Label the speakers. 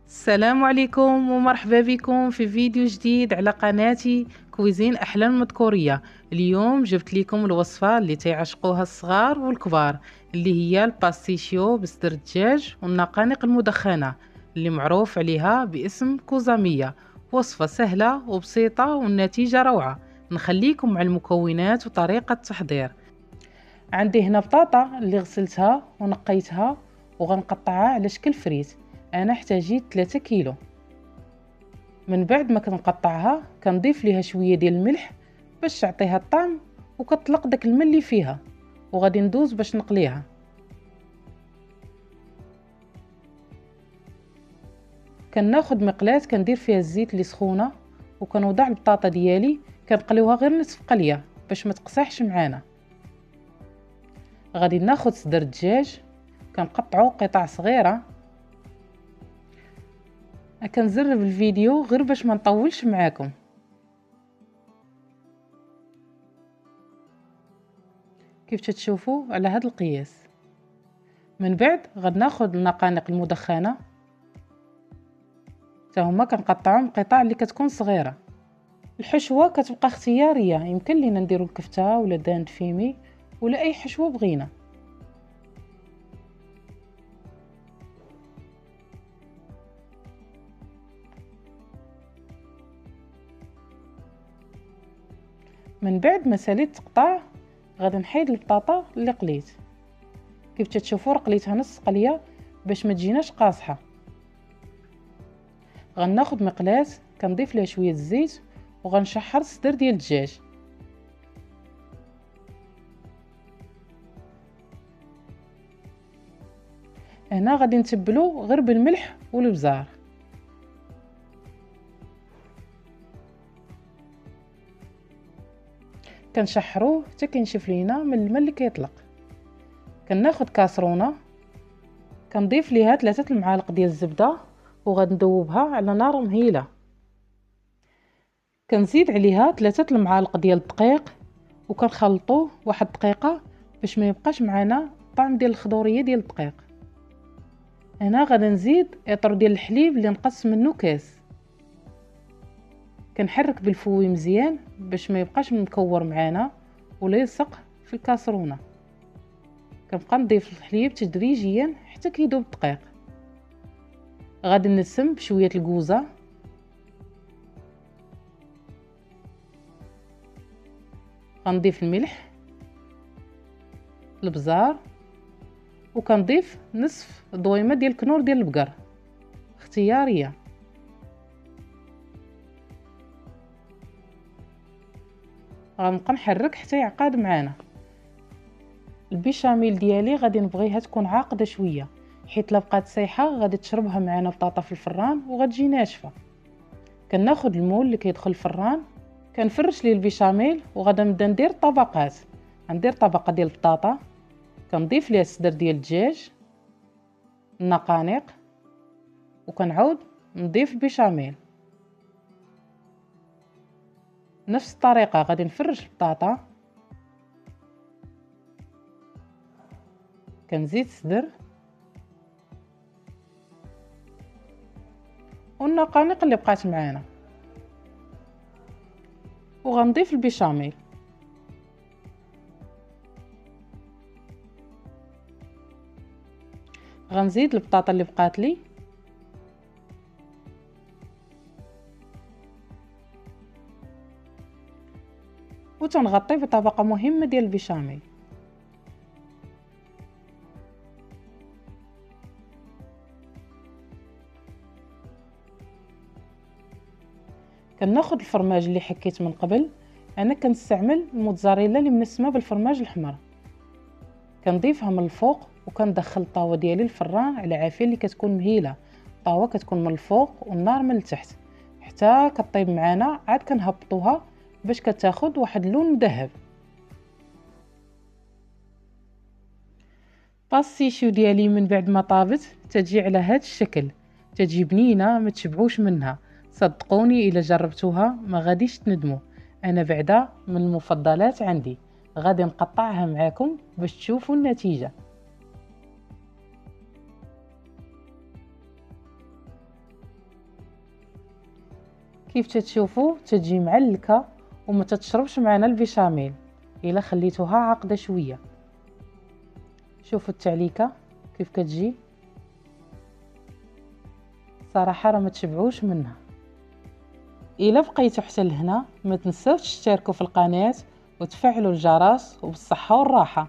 Speaker 1: السلام عليكم ومرحبا بكم في فيديو جديد على قناتي كويزين أحلام المذكورية. اليوم جبت لكم الوصفة اللي تعشقوها الصغار والكبار، اللي هي الباستيشيو بصدر الدجاج والنقانق المدخنة اللي معروف عليها باسم كوزامية. وصفة سهلة وبسيطة والنتيجة روعة. نخليكم مع المكونات وطريقة التحضير. عندي هنا بطاطا اللي غسلتها ونقيتها وغنقطعها على شكل فريت. انا احتاجيت 3 كيلو. من بعد ما كنقطعها كنضيف ليها شويه ديال الملح باش تعطيها الطعم وكتطلق داك الماء اللي فيها، وغادي ندوز باش نقليها. كناخذ مقلاة كندير فيها الزيت اللي سخونه وكنوضع البطاطا ديالي كنقليوها غير نصف قليه باش ما تقصحش معانا. غادي ناخذ صدر الدجاج كنقطعو قطع صغيره. كنزرب الفيديو غير باش ما نطولش معاكم. كيف تشوفوا على هذا القياس. من بعد غناخذ النقانق المدخنه حتى هما كنقطعهم قطع اللي كتكون صغيره. الحشوه كتبقى اختياريه، يمكن لينا نديرو الكفته ولا داند فيمي ولا اي حشوه بغينا. من بعد ما ساليت تقطع غادي نحيد البطاطا اللي قليت. كيف تشوفوا قليتها نص قليه باش ما تجيناش قاصحه. غناخذ مقلاة كنضيف لها شويه الزيت وغنشحر الصدر ديال الدجاج. هنا غادي نتبلو غير بالملح والبزار. كنشحروه حتى كينشف لينا من الماء اللي كيطلق. كناخذ كاسرونه كنضيف ليها 3 المعالق ديال الزبده وغادي ندوبها على نار مهيله. كنزيد عليها 3 المعالق ديال الدقيق وكنخلطوه واحد دقيقه باش ما يبقاش معنا الطعم ديال الخضوريه ديال الدقيق. هنا غادي نزيد اطر ديال الحليب اللي نقص منه كاس. كنحرك بالفوي مزيان باش ما يبقاش مكور معنا ولا يلصق في الكاسرونه. كنبقى نضيف الحليب تدريجيا حتى كيذوب الدقيق. غادي نسم بشويه الكوزه، غنضيف الملح، البزار، وكنضيف نصف ضويمه ديال الكنور ديال البقر اختياريه. غنبقى نحرك حتى يعقد معانا. البيشاميل ديالي غادي نبغيها تكون عاقده شويه، حيت لا بقات سايحه غادي تشربها معنا بطاطا في الفران وغتجي ناشفه. كناخذ المول اللي كيدخل الفران كنفرش ليه البيشاميل وغادا نبدا ندير طبقات. غندير طبقه ديال البطاطا كنضيف ليها الصدر ديال الدجاج، النقانق، وكنعاود نضيف البيشاميل. نفس الطريقه غادي نفرش البطاطا كنزيد الصدر والنقانق اللي بقات معانا وغنضيف البيشاميل. غنزيد البطاطا اللي بقات لي وتنغطي بطبقه مهمه ديال البيشاميل. كناخذ الفرماج اللي حكيت من قبل. انا كنستعمل الموتزاريلا اللي منسمه بالفرماج الحمر. كنضيفها من الفوق وكندخل الطاوه ديالي الفران على عافيه اللي كتكون مهيله. الطاوه كتكون من الفوق والنار من التحت حتى كطيب معانا. عاد كنهبطوها باش كتاخذ واحد اللون مذهب. باستيشيو ديالي من بعد ما طابت تجي على هذا الشكل، تجي بنينه ما تشبعوش منها. صدقوني الا جربتوها ما غاديش تندموا. انا بعدا من المفضلات عندي. غادي نقطعها معاكم باش تشوفوا النتيجه. كيف تتشوفوا تتجي معلكة وما تتشربش معنا البيشاميل الا خليتوها عاقده شويه. شوفوا التعليكه كيف كتجي، صراحه راه ما تشبعوش منها. الا بقيتوا حتى لهنا ما تنساوش تشتركوا في القناه وتفعلوا الجرس، وبالصحه والراحه.